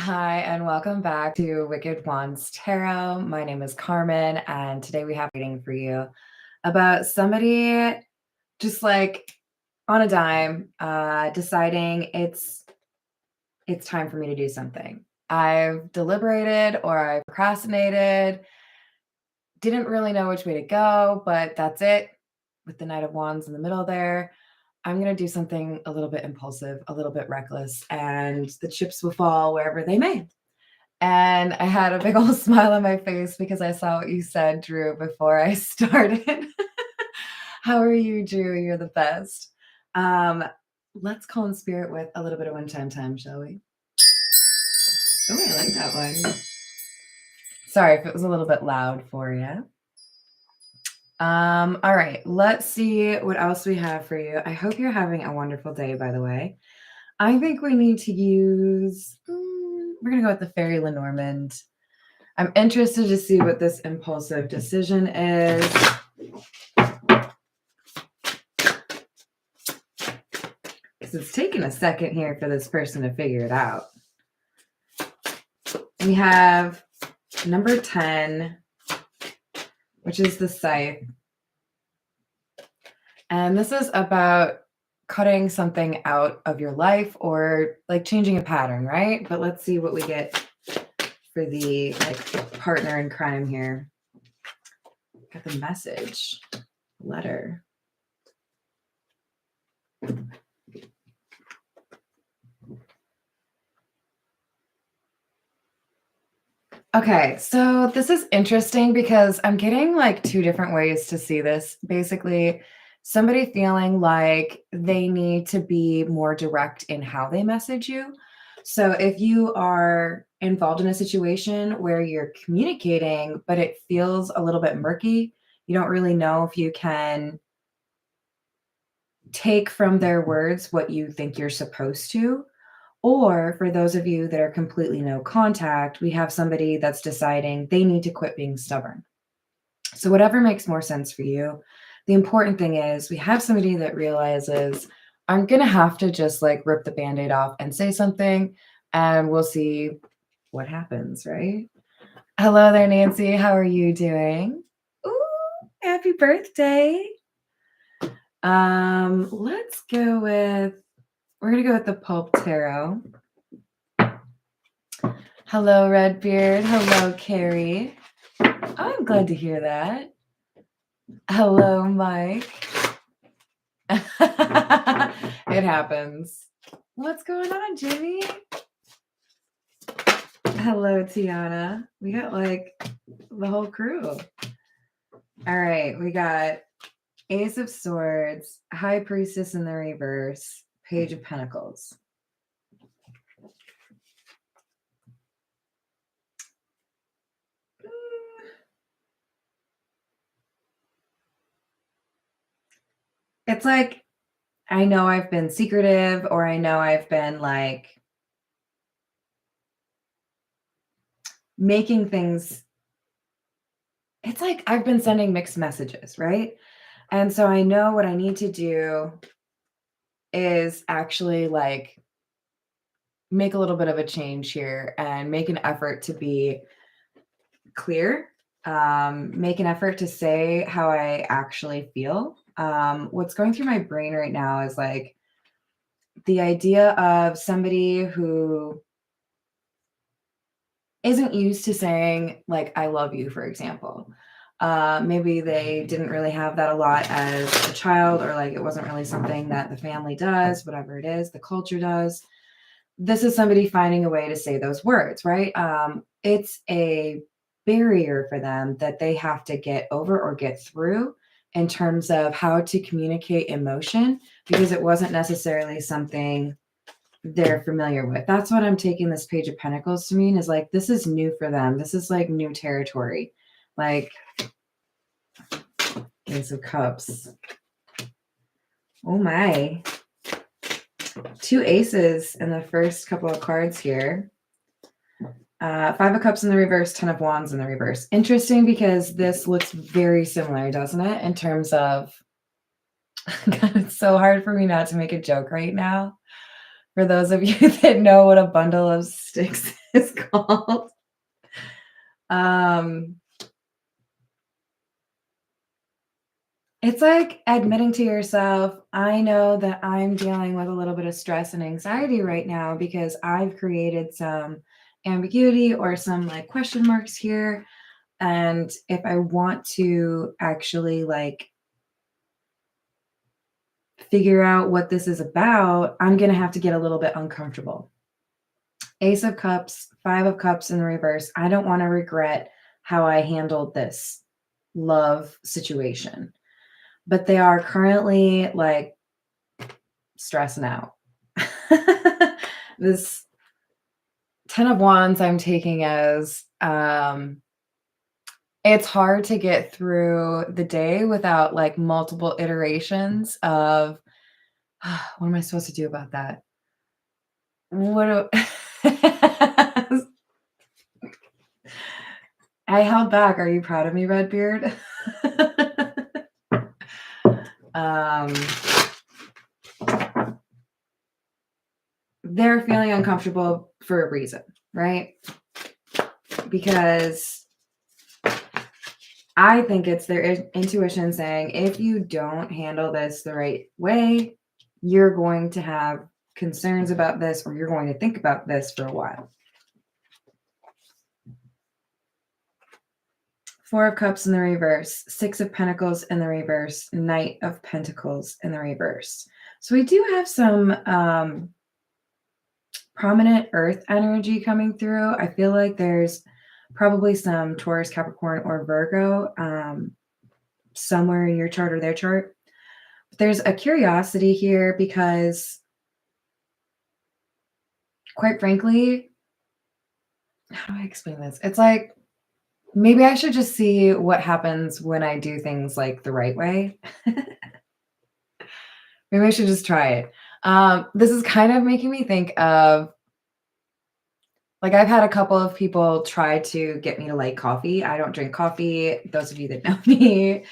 Hi, and welcome back to Wicked Wands Tarot. My name is Carmen, and today we have a reading for you about somebody just like on a dime, deciding it's time for me to do something. I've deliberated or I've procrastinated, didn't really know which way to go, but that's it. With the Knight of Wands in the middle there, I'm going to do something a little bit impulsive, a little bit reckless, and the chips will fall wherever they may. And I had a big old smile on my face because I saw what you said, Drew, before I started. How are you, Drew? You're the best. Let's call in spirit with a little bit of one time, shall we? Oh, I like that one. Sorry if it was a little bit loud for you. All right, let's see what else we have for you. I hope you're having a wonderful day, by the way. I think we need to use, we're going to go with the Fairy Lenormand. I'm interested to see what this impulsive decision is. Because it's taken a second here for this person to figure it out. We have number 10, which is the Scythe. And this is about cutting something out of your life or like changing a pattern, right? But let's see what we get for the partner in crime here. Got the message, letter. Okay, so this is interesting because I'm getting like two different ways to see this. Basically, somebody feeling like they need to be more direct in how they message you. So if you are involved in a situation where you're communicating, but it feels a little bit murky, you don't really know if you can take from their words what you think you're supposed to. Or for those of you that are completely no contact, we have somebody that's deciding they need to quit being stubborn. So whatever makes more sense for you. The important thing is we have somebody that realizes I'm going to have to just like rip the Band-Aid off and say something, and we'll see what happens, right? Hello there, Nancy. How are you doing? Ooh, happy birthday. Let's go with, we're going to go with the Pulp Tarot. Hello, Redbeard. Hello, Carrie. Oh, I'm glad to hear that. Hello, Mike. It happens. What's going on, Jimmy? Hello, Tiana. We got like the whole crew. All right, we got Ace of Swords, High Priestess in the reverse, Page of Pentacles. It's like, I know I've been secretive, or I know I've been like making things, it's like I've been sending mixed messages, right? And so I know what I need to do is actually like make a little bit of a change here and make an effort to be clear, make an effort to say how I actually feel. What's going through my brain right now is like the idea of somebody who isn't used to saying like I love you, for example. Maybe they didn't really have that a lot as a child, or like it wasn't really something that the family does, whatever it is, the culture does. This is somebody finding a way to say those words, right? It's a barrier for them that they have to get over or get through in terms of how to communicate emotion, because it wasn't necessarily something they're familiar with. That's what I'm taking this Page of Pentacles to mean, is like this is new for them. This is like new territory. Like Ace of Cups. Oh my. Two aces in the first couple of cards here. Five of Cups in the reverse, 10 of Wands in the reverse. Interesting because this looks very similar, doesn't it? In terms of, God, it's so hard for me not to make a joke right now. For those of you that know what a bundle of sticks is called. Um, it's like admitting to yourself, I know that I'm dealing with a little bit of stress and anxiety right now because I've created some ambiguity or some like question marks here. And if I want to actually like figure out what this is about, I'm going to have to get a little bit uncomfortable. Ace of Cups, Five of Cups in the reverse. I don't want to regret how I handled this love situation, but they are currently like stressing out. This 10 of Wands I'm taking as it's hard to get through the day without like multiple iterations of what am I supposed to do about that? What do I held back. Are you proud of me, Redbeard? um, they're feeling uncomfortable for a reason, right? Because I think it's their intuition saying, if you don't handle this the right way, you're going to have concerns about this, or you're going to think about this for a while. Four of Cups in the reverse, Six of Pentacles in the reverse, Knight of Pentacles in the reverse. So we do have some prominent earth energy coming through. I feel like there's probably some Taurus, Capricorn, or Virgo somewhere in your chart or their chart. But there's a curiosity here because, quite frankly, how do I explain this? It's like, maybe I should just see what happens when I do things like the right way. Maybe I should just try it. This is kind of making me think of, like, I've had a couple of people try to get me to like coffee. I don't drink coffee. Those of you that know me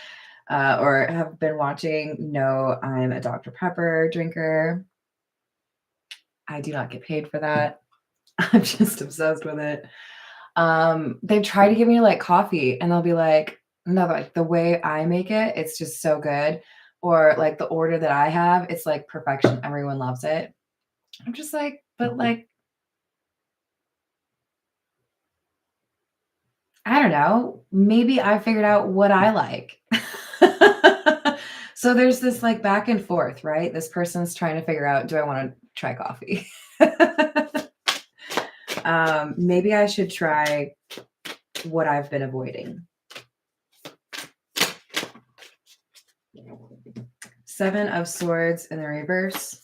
or have been watching know I'm a Dr. Pepper drinker. I do not get paid for that. I'm just obsessed with it. They try to give me like coffee and they'll be like, no, like the way I make it, it's just so good. Or like the order that I have, it's like perfection. Everyone loves it. I'm just like, but like, I don't know. Maybe I figured out what I like. So there's this like back and forth, right? This person's trying to figure out, do I want to try coffee? Maybe I should try what I've been avoiding. Seven of Swords in the reverse,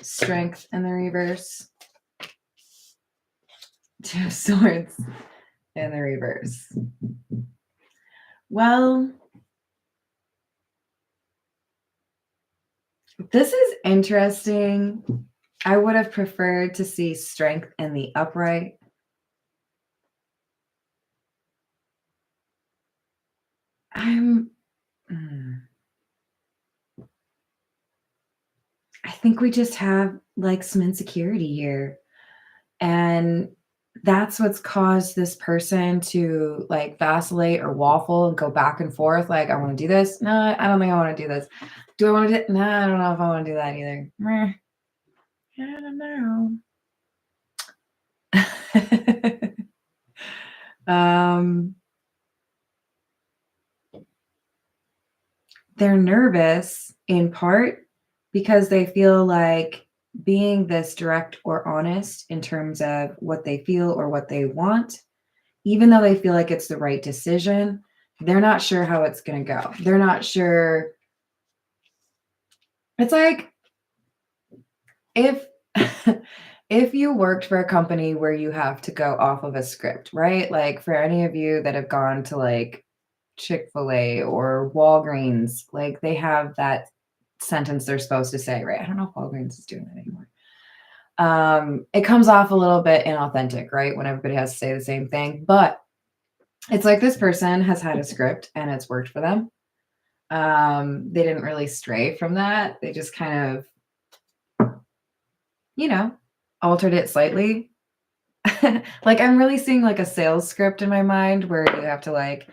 Strength in the reverse, Two of Swords in the reverse. Well, this is interesting. I would have preferred to see Strength in the upright. I think we just have like some insecurity here. And that's what's caused this person to like vacillate or waffle and go back and forth. Like, I want to do this. No, I don't think I want to do this. Do I want to do? No, I don't know if I want to do that either. Meh. I don't know. They're nervous in part because they feel like being this direct or honest in terms of what they feel or what they want, even though they feel like it's the right decision, they're not sure how it's going to go. They're not sure. It's like if if you worked for a company where you have to go off of a script, right? Like for any of you that have gone to like Chick-fil-A or Walgreens, like they have that sentence they're supposed to say, right? I don't know if Walgreens is doing that anymore. It comes off a little bit inauthentic, right? When everybody has to say the same thing, but it's like this person has had a script and it's worked for them. They didn't really stray from that. They just kind of you know, altered it slightly. Like, I'm really seeing like a sales script in my mind where you have to like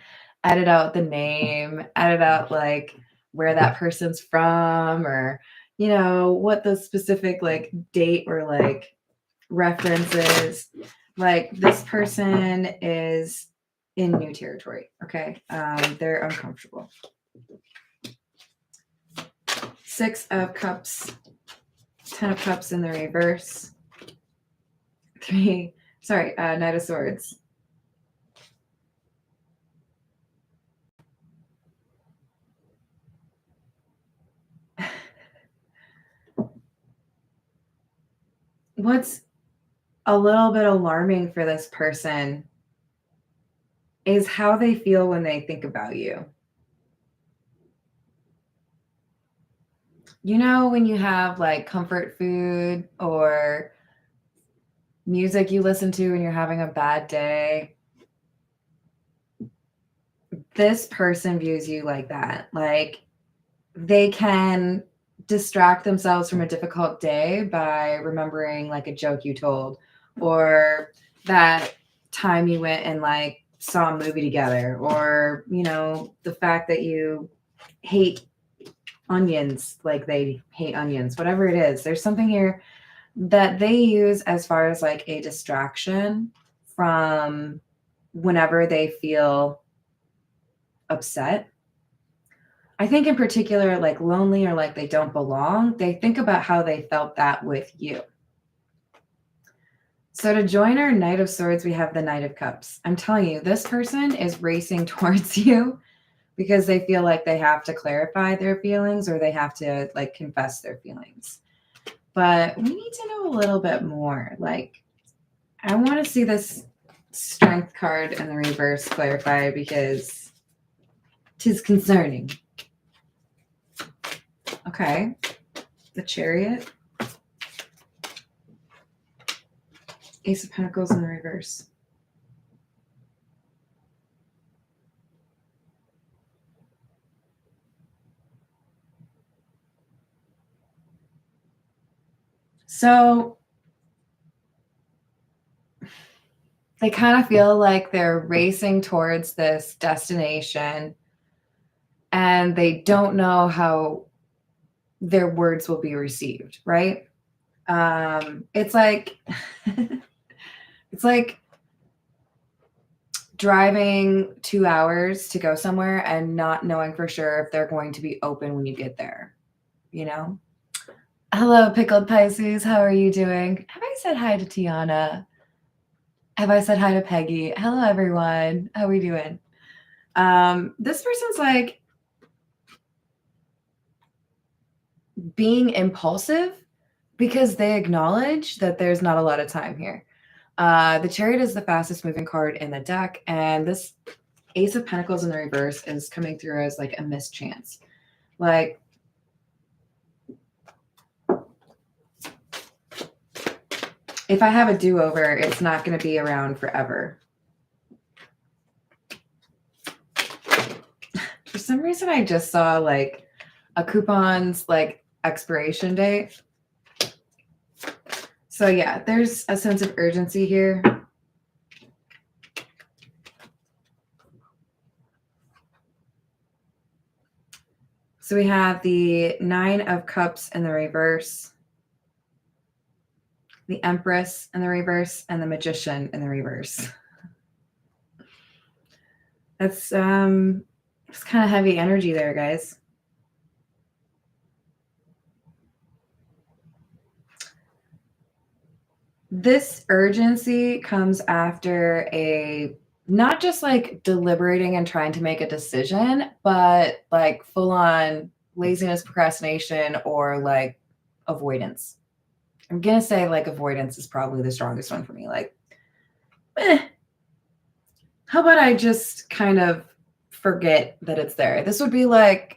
edit out the name, edit out like where that person's from, or what the specific like date or like references. Like, this person is in new territory. Okay. They're uncomfortable. 6 of Cups, 10 of Cups in the reverse. Knight of Swords. What's a little bit alarming for this person is how they feel when they think about you. When you have like comfort food or music you listen to when you're having a bad day, this person views you like that. Like, they can distract themselves from a difficult day by remembering like a joke you told, or that time you went and like saw a movie together, or the fact that you hate onions like they hate onions, whatever it is. There's something here that they use as far as like a distraction from whenever they feel upset. I think in particular, like lonely or like they don't belong, they think about how they felt that with you. So to join our Knight of Swords, we have the Knight of Cups. I'm telling you, this person is racing towards you because they feel like they have to clarify their feelings or they have to like confess their feelings. But we need to know a little bit more. Like, I want to see this Strength card in the reverse clarify because 'tis concerning. Okay. The Chariot. Ace of Pentacles in the reverse. So they kind of feel like they're racing towards this destination and they don't know how their words will be received, right? It's like it's like driving 2 hours to go somewhere and not knowing for sure if they're going to be open when you get there, you know? Hello, Pickled Pisces. How are you doing? Have I said hi to Tiana? Have I said hi to Peggy? Hello, everyone. How are we doing? This person's like being impulsive because they acknowledge that there's not a lot of time here. The Chariot is the fastest moving card in the deck, and this Ace of Pentacles in the reverse is coming through as like a mischance. Like, if I have a do-over, it's not going to be around forever. For some reason, I just saw like a coupon's like expiration date. So yeah, there's a sense of urgency here. So we have the 9 of Cups in the reverse, the Empress in the reverse, and the Magician in the reverse. That's it's kind of heavy energy there, guys. This urgency comes after not just like deliberating and trying to make a decision, but like full on laziness, procrastination, or like avoidance. I'm going to say like avoidance is probably the strongest one for me. Like, how about I just kind of forget that it's there? This would be like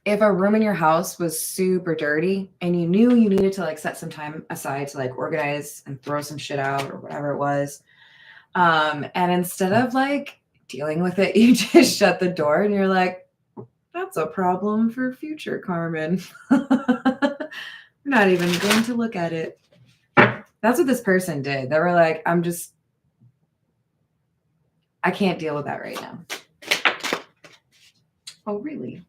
if a room in your house was super dirty and you knew you needed to like set some time aside to like organize and throw some shit out or whatever it was. And instead of like dealing with it, you just shut the door and you're like, that's a problem for future Carmen. not even going to look at it. That's what this person did. They were like, I can't deal with that right now. Oh, really?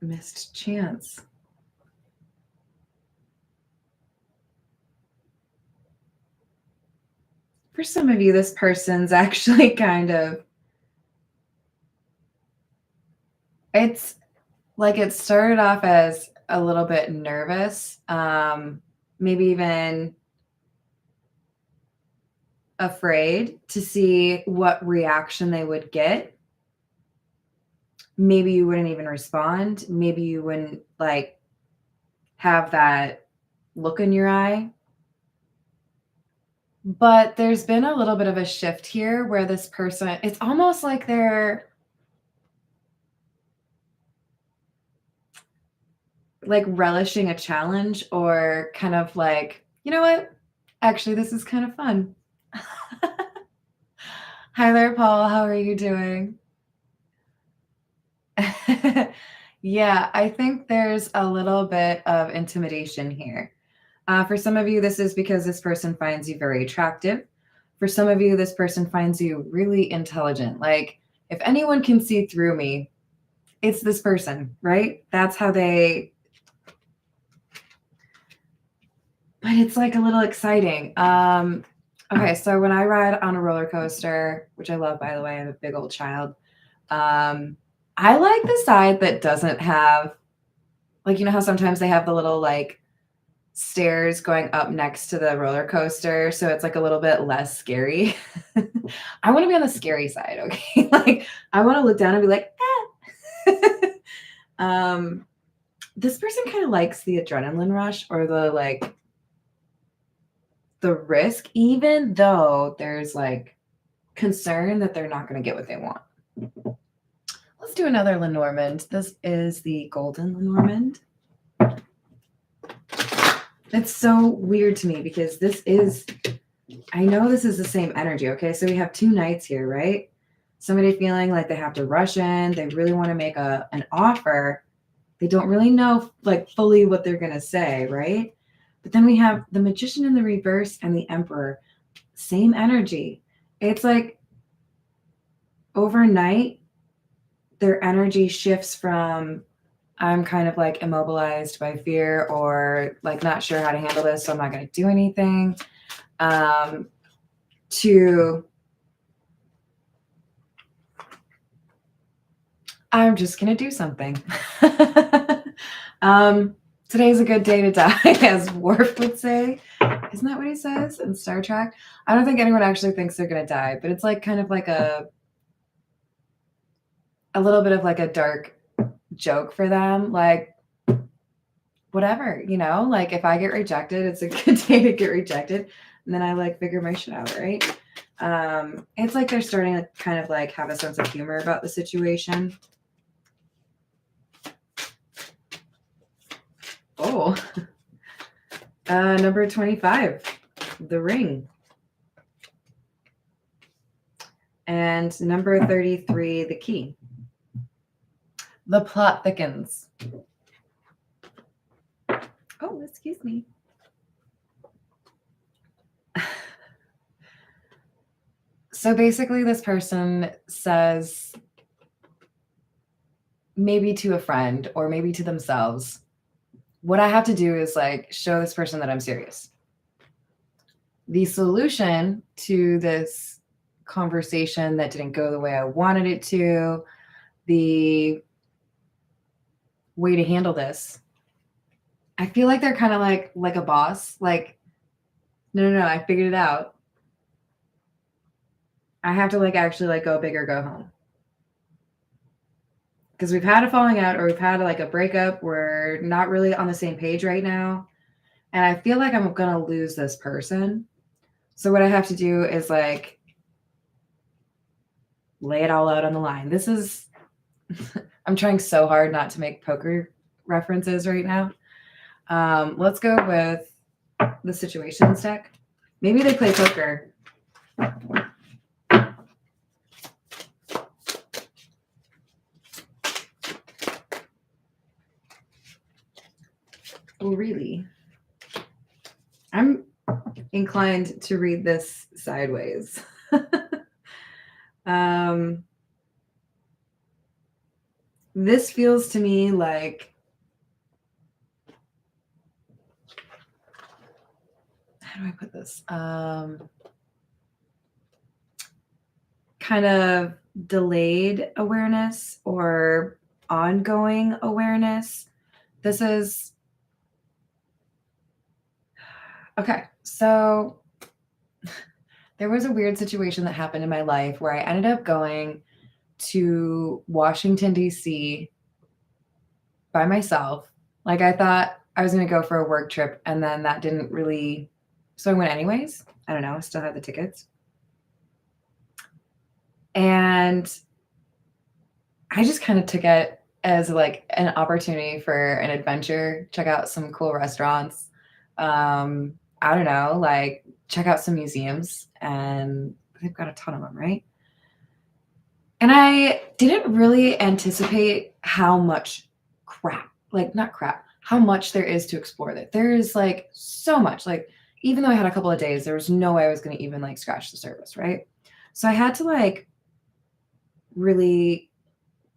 Missed chance. For some of you, this person's actually kind of, it's like it started off as a little bit nervous, maybe even afraid to see what reaction they would get. Maybe you wouldn't even respond. Maybe you wouldn't like have that look in your eye. But there's been a little bit of a shift here where this person, it's almost like they're like relishing a challenge, or kind of like, you know what? Actually, this is kind of fun. Hi there, Paul. How are you doing? Yeah, I think there's a little bit of intimidation here. For some of you, this is because this person finds you very attractive. For some of you, this person finds you really intelligent. Like, if anyone can see through me, it's this person, right? That's how they, but it's like a little exciting. Okay, so when I ride on a roller coaster, which I love, by the way, I'm a big old child. I like the side that doesn't have, like, you know how sometimes they have the little like stairs going up next to the roller coaster, so it's like a little bit less scary. I want to be on the scary side, okay? Like, I want to look down and be like, this person kind of likes the adrenaline rush, or the like the risk, even though there's like concern that they're not going to get what they want. Let's do another Lenormand. This is the Golden Lenormand. It's so weird to me because this is, I know this is the same energy, okay? So we have two knights here, right? Somebody feeling like they have to rush in. They really want to make an offer. They don't really know like fully what they're going to say, right? But then we have the Magician in the reverse and the Emperor. Same energy. It's like overnight, their energy shifts from, I'm kind of like immobilized by fear, or like not sure how to handle this, so I'm not going to do anything, to I'm just going to do something. Today's a good day to die, as Worf would say. Isn't that what he says in Star Trek? I don't think anyone actually thinks they're going to die, but it's like kind of like a little bit of like a dark joke for them. Like, whatever, you know, like if I get rejected, it's a good day to get rejected. And then I like figure my shit out, right? It's like they're starting to kind of like have a sense of humor about the situation. Oh, number 25, the ring. And number 33, the key. The plot thickens. Oh, excuse me. So basically, this person says, maybe to a friend or maybe to themselves, what I have to do is like show this person that I'm serious. The solution to this conversation that didn't go the way I wanted it to, the way to handle this, I feel like they're kind of like a boss. Like, no, I figured it out. I have to like actually like go big or go home. Because we've had a falling out, or we've had like a breakup. We're not really on the same page right now. And I feel like I'm going to lose this person. So what I have to do is like lay it all out on the line. This is, I'm trying so hard not to make poker references right now. Let's go with the situations deck. Maybe they play poker. Well, really, I'm inclined to read this sideways. um, this feels to me like, how do I put this? Kind of delayed awareness or ongoing awareness. This is okay. So there was a weird situation that happened in my life where I ended up going to Washington, D.C. by myself. Like, I thought I was going to go for a work trip, and then that didn't really. So I went anyways. I don't know. I still had the tickets. And I just kind of took it as like an opportunity for an adventure, check out some cool restaurants. I don't know, like check out some museums, and they've got a ton of them, right? And I didn't really anticipate how much crap, like not crap, how much there is to explore there. There is like so much. Like, even though I had a couple of days, there was no way I was going to even like scratch the surface, right? So I had to like really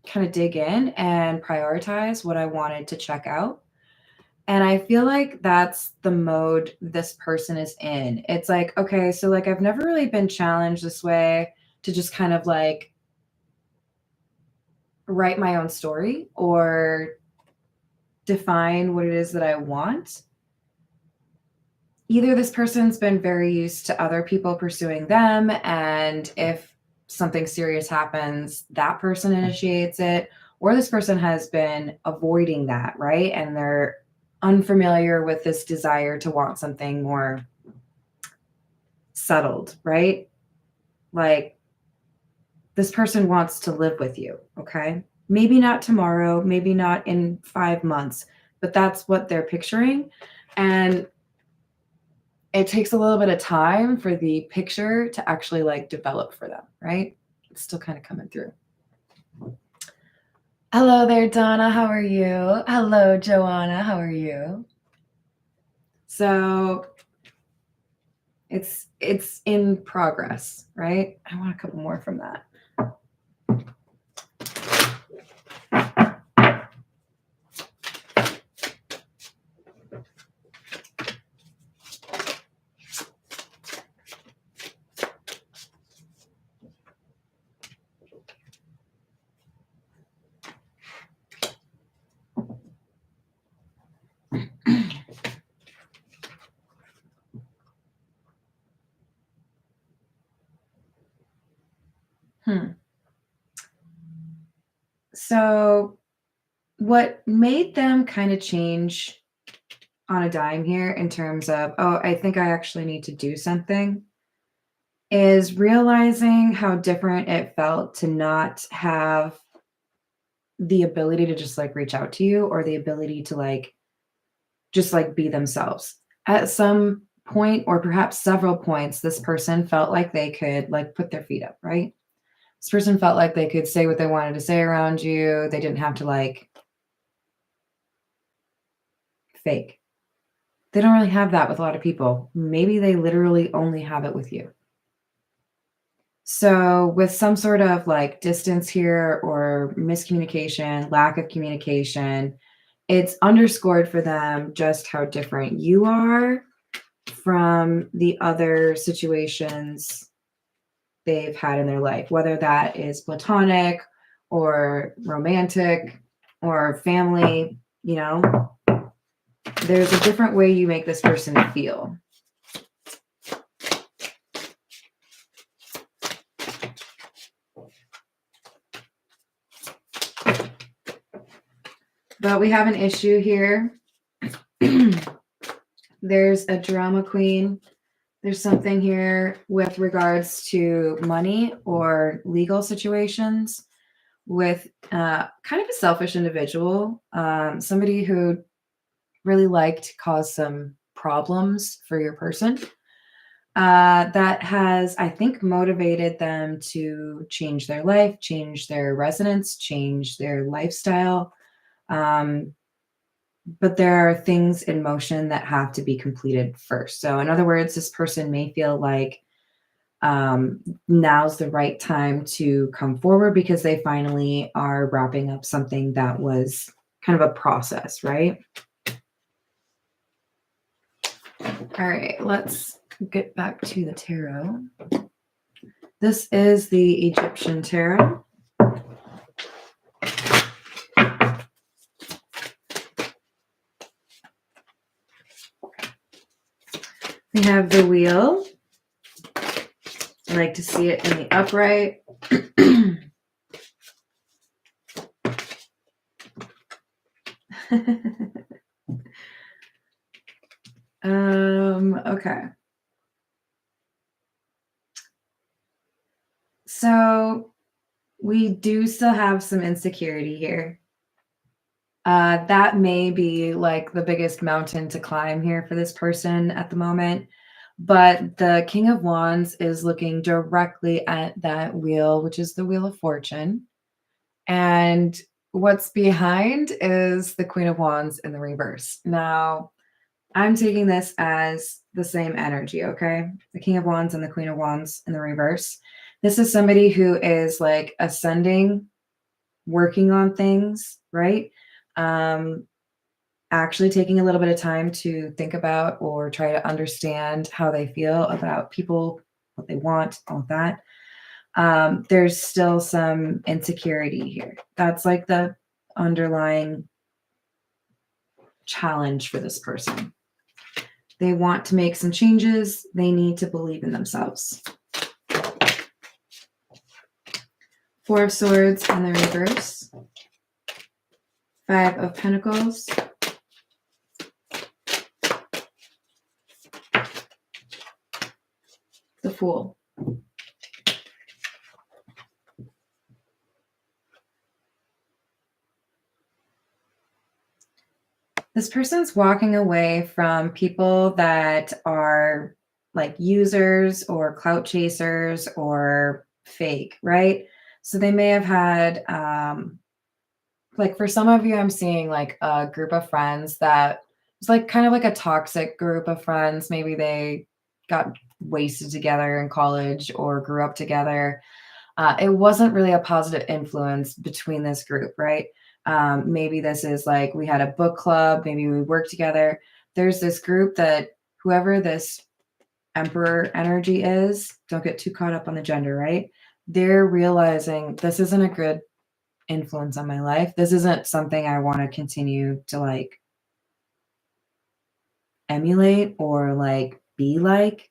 kind of dig in and prioritize what I wanted to check out. And I feel like that's the mode this person is in. It's like, okay, so like I've never really been challenged this way to just kind of like write my own story or define what it is that I want. Either this person's been very used to other people pursuing them, and if something serious happens, that person initiates it, or this person has been avoiding that, right? And they're unfamiliar with this desire to want something more settled, right? Like, this person wants to live with you, okay? Maybe not tomorrow, maybe not in 5 months, but that's what they're picturing. And it takes a little bit of time for the picture to actually like develop for them, right? It's still kind of coming through. Hello there, Donna. How are you? Hello, Joanna. How are you? So it's in progress, right? I want a couple more from that. So what made them kind of change on a dime here in terms of, oh, I think I actually need to do something, is realizing how different it felt to not have the ability to just like reach out to you, or the ability to like just like be themselves. At some point, or perhaps several points, this person felt like they could like put their feet up, right? This person felt like they could say what they wanted to say around you. They didn't have to like fake. They don't really have that with a lot of people. Maybe they literally only have it with you. So, with some sort of like distance here, or miscommunication, lack of communication, it's underscored for them just how different you are from the other situations they've had in their life, whether that is platonic or romantic or family, there's a different way you make this person feel. But we have an issue here. There's a drama queen. There's something here with regards to money or legal situations with kind of a selfish individual, somebody who really liked to cause some problems for your person. That has, I think, motivated them to change their life, change their residence, change their lifestyle. but there are things in motion that have to be completed first. So in other words, this person may feel like now's the right time to come forward because they finally are wrapping up something that was kind of a process, right? All right, let's get back to the tarot. This is the Egyptian tarot. We have the wheel. I like to see it in the upright. Okay. So we do still have some insecurity here. That may be like the biggest mountain to climb here for this person at the moment. But the King of Wands is looking directly at that wheel, which is the Wheel of Fortune. And what's behind is the Queen of Wands in the reverse. Now, I'm taking this as the same energy, okay? The King of Wands and the Queen of Wands in the reverse. This is somebody who is like ascending, working on things, right? Actually taking a little bit of time to think about or try to understand how they feel about people, what they want, all of that. There's still some insecurity here. That's like the underlying challenge for this person. They want to make some changes. They need to believe in themselves. Four of Swords in the reverse. Five of Pentacles. The Fool. This person's walking away from people that are like users or clout chasers or fake, right? So they may have had, like for some of you, I'm seeing like a group of friends that was like kind of like a toxic group of friends. Maybe they got wasted together in college or grew up together. It wasn't really a positive influence between this group, right? Maybe this is like we had a book club, maybe we worked together. There's this group that whoever this emperor energy is, don't get too caught up on the gender, right? They're realizing this isn't a good influence on my life. This isn't something I want to continue to like emulate or like be like.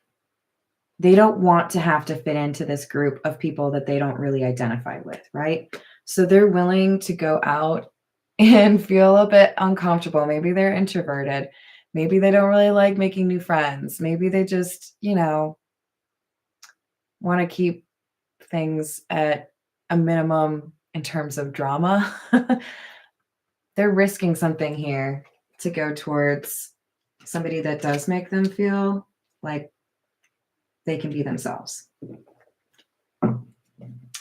They don't want to have to fit into this group of people that they don't really identify with, right? So they're willing to go out and feel a bit uncomfortable. Maybe they're introverted. Maybe they don't really like making new friends. Maybe they just, want to keep things at a minimum in terms of drama. They're risking something here to go towards somebody that does make them feel like they can be themselves.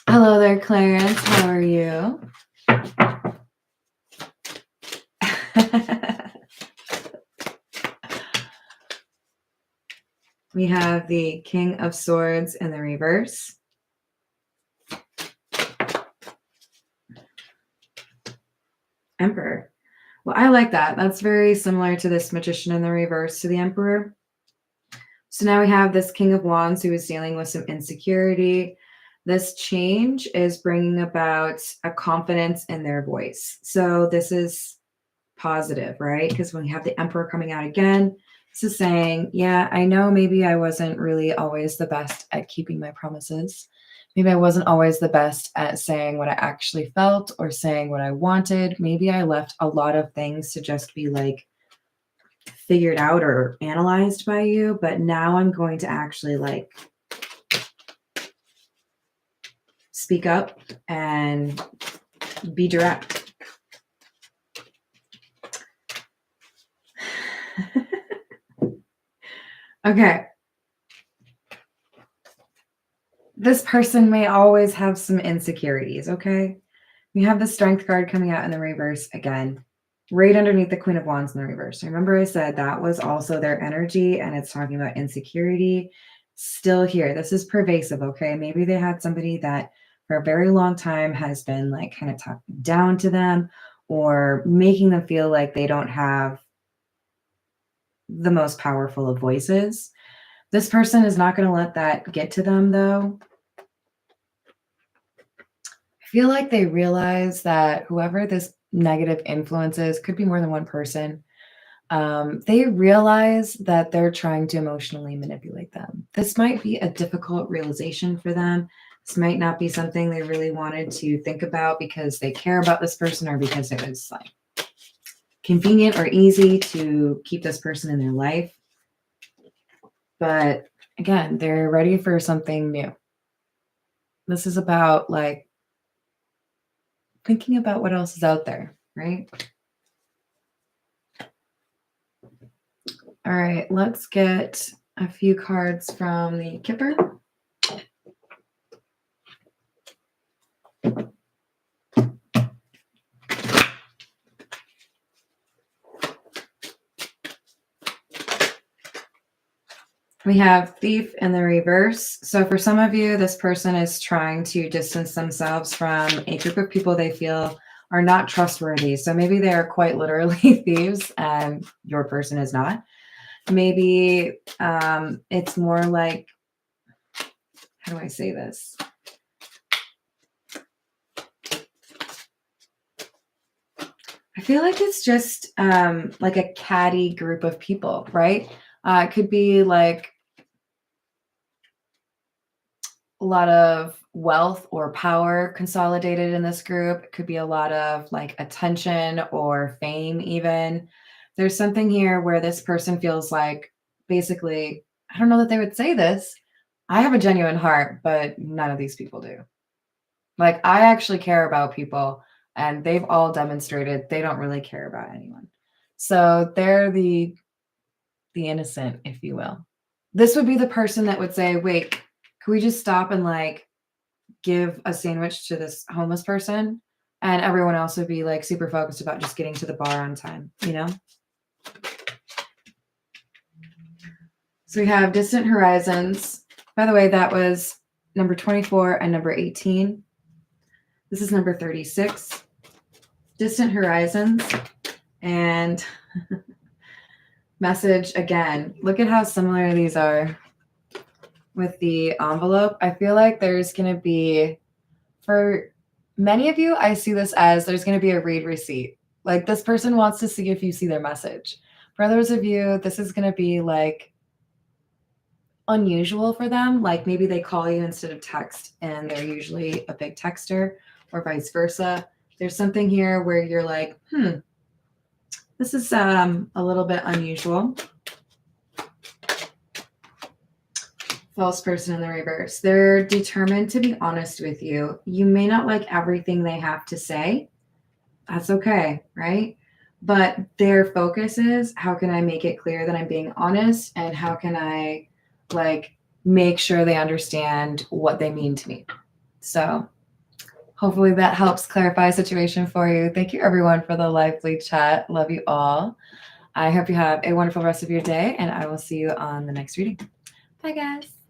Hello there, Clarence. How are you? We have the King of Swords in the reverse. Emperor. Well, I like that. That's very similar to this Magician in the reverse to the Emperor. So now we have this King of Wands who is dealing with some insecurity. This change is bringing about a confidence in their voice. So this is positive, right? Because when we have the Emperor coming out again, this is saying, yeah, I know maybe I wasn't really always the best at keeping my promises. Maybe I wasn't always the best at saying what I actually felt or saying what I wanted. Maybe I left a lot of things to just be like figured out or analyzed by you, but now I'm going to actually like speak up and be direct. Okay. This person may always have some insecurities, okay? We have the Strength card coming out in the reverse again. right underneath the Queen of Wands in the reverse. Remember I said that was also their energy, and it's talking about insecurity. Still here. This is pervasive, okay? Maybe they had somebody that for a very long time has been like kind of talking down to them or making them feel like they don't have the most powerful of voices. This person is not going to let that get to them, though. I feel like they realize that whoever this negative influence is, could be more than one person, they realize that they're trying to emotionally manipulate them. This might be a difficult realization for them. This might not be something they really wanted to think about because they care about this person or because it was like convenient or easy to keep this person in their life. But again, they're ready for something new. This is about like thinking about what else is out there, right? All right, let's get a few cards from the Kipper. We have Thief in the reverse. So for some of you, this person is trying to distance themselves from a group of people they feel are not trustworthy. So maybe they are quite literally thieves and your person is not. Maybe it's more like, how do I say this? I feel like it's just like a catty group of people, right? It could be like a lot of wealth or power consolidated in this group. It could be a lot of like attention or fame, even. There's something here where this person feels like basically, I don't know that they would say this. I have a genuine heart, but none of these people do. Like, I actually care about people, and they've all demonstrated they don't really care about anyone. So they're the innocent, if you will. This would be the person that would say, wait, can we just stop and like give a sandwich to this homeless person? And everyone else would be like super focused about just getting to the bar on time, you know? So we have Distant Horizons. By the way, that was number 24 and number 18. This is number 36. Distant Horizons. And message again. Look at how similar these are with the envelope. I feel like there's going to be, for many of you, I see this as there's going to be a read receipt. Like, this person wants to see if you see their message. For others of you, this is going to be like unusual for them. Like maybe they call you instead of text and they're usually a big texter, or vice versa. There's something here where you're like, this is a little bit unusual. False person in the reverse. They're determined to be honest with you. You may not like everything they have to say. That's okay, right? But their focus is, how can I make it clear that I'm being honest, and how can I like make sure they understand what they mean to me? So hopefully that helps clarify a situation for you. Thank you everyone for the lively chat. Love you all. I hope you have a wonderful rest of your day, and I will see you on the next reading. Bye guys.